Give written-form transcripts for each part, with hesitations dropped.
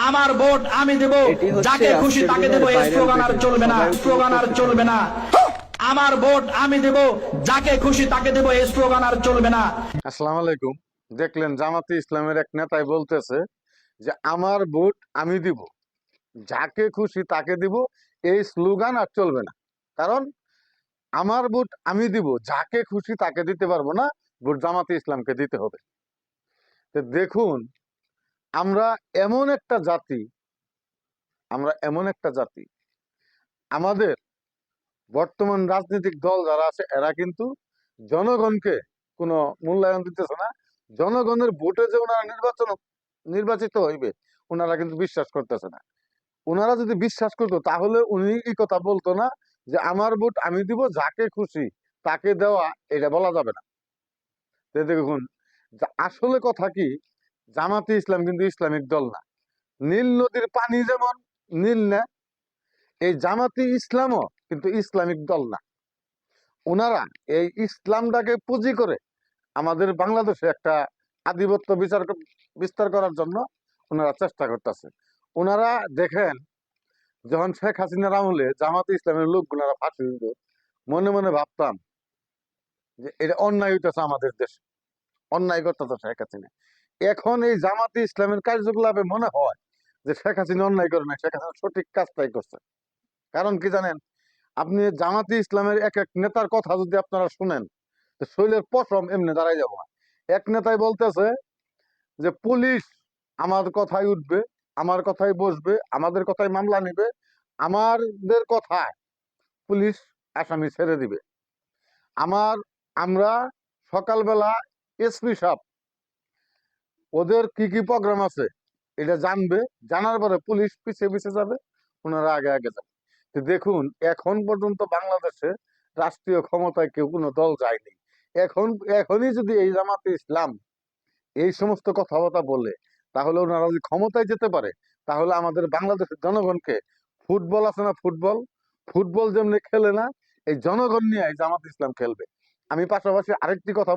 আমার ভোট আমি দেব, যাকে খুশি তাকে দেব, এই স্লোগান আর চলবে না, স্লোগান আর চলবে না। আমার ভোট আমি দেব, যাকে খুশি তাকে দেব, এই স্লোগান আর চলবে না। আসসালামু আলাইকুম। দেখলেন জামাতে ইসলামের এক নেতাই বলতেছে যে আমার ভোট আমি দিব, যাকে খুশি তাকে দিব, এই স্লোগান আর চলবে না। কারণ আমার ভোট আমি দিব, যাকে খুশি তাকে দিতে পারবো না, ভোট জামাতে ইসলামকে দিতে হবে। তো দেখুন, আমরা এমন একটা জাতি, আমরা এমন একটা জাতি, আমাদের বর্তমান রাজনৈতিক দল যারা আছে এরা কিন্তু জনগণকে কোনো মূল্যায়ন দিতেছে না। জনগণের ভোটে যে ওনারা নির্বাচিত হইবে ওনারা কিন্তু বিশ্বাস করতেছে না। ওনারা যদি বিশ্বাস করতো তাহলে উনি এই কথা বলতো না যে আমার ভোট আমি দিব, যাকে খুশি তাকে দেওয়া, এটা বলা যাবে না। তো দেখুন, আসলে কথা কি, জামাতে ইসলাম কিন্তু ইসলামিক দল না। নীল নদীর পানি যেমন নীল না, এই জামাতে ইসলামও কিন্তু ইসলামিক দল না। ওনারা এই ইসলামটাকে পুঁজি করে আমাদের বাংলাদেশে একটা আধিপত্য বিস্তার করার জন্য ওনারা চেষ্টা করতেছে। ওনারা দেখেন, যখন শেখ হাসিনার আমলে জামাতে ইসলামের লোকগুলারা ফাঁসি দিত, মনে মনে ভাবতাম যে এটা অন্যায় হইতেছে, আমাদের দেশে অন্যায় করতেছে শেখ হাসিনা। এখন এই জামাতে ইসলামের কার্যকলাপে মনে হয় যে শেখ হাসিনা অন্যায় করে না, শেখ হাসিনা সঠিক কাজটাই করছে। কারণ কি জানেন, আপনি জামাতে ইসলামের এক এক নেতার কথা যদি আপনারা শুনেন, তো শৈলের পশম এমনি দাঁড়াই যাবো না। এক নেতাই বলতেছে যে পুলিশ আমার কথাই উঠবে, আমার কথাই বসবে, আমাদের কথাই মামলা নিবে, আমাদের কথায় পুলিশ আসামি ছেড়ে দিবে। আমরা সকালবেলা এসপি সাহেব ওদের কি কি প্রোগ্রাম আছে এটা জানবে, জানার পরে পুলিশ পিছিয়ে পিছিয়ে যাবে, ওনারা আগে আগে যাবে। তো দেখুন, এখন পর্যন্ত বাংলাদেশে রাষ্ট্রীয় ক্ষমতায় কেউ কোনো দল যায়নি। এখনই যদি এই জামাতে ইসলাম এই সমস্ত কথাবার্তা বলে, তাহলে ওনারা যদি ক্ষমতায় যেতে পারে, তাহলে আমাদের বাংলাদেশের জনগণকে, ফুটবল আছে না, ফুটবল ফুটবল যেমনি খেলে না, এই জনগণ নিয়ে এই জামাত ইসলাম খেলবে। আমি পাশাপাশি আরেকটি কথা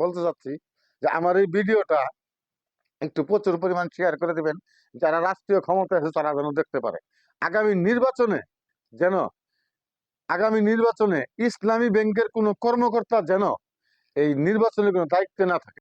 বলতে চাচ্ছি যে আমার এই ভিডিওটা একটু প্রচুর পরিমাণ শেয়ার করে দিবেন, যারা রাষ্ট্রীয় ক্ষমতায় আছে তারা যেন দেখতে পারে। আগামী নির্বাচনে যেন ইসলামী ব্যাংকের কোনো কর্মকর্তা যেন এই নির্বাচনের কোনো দায়িত্বে না থাকে।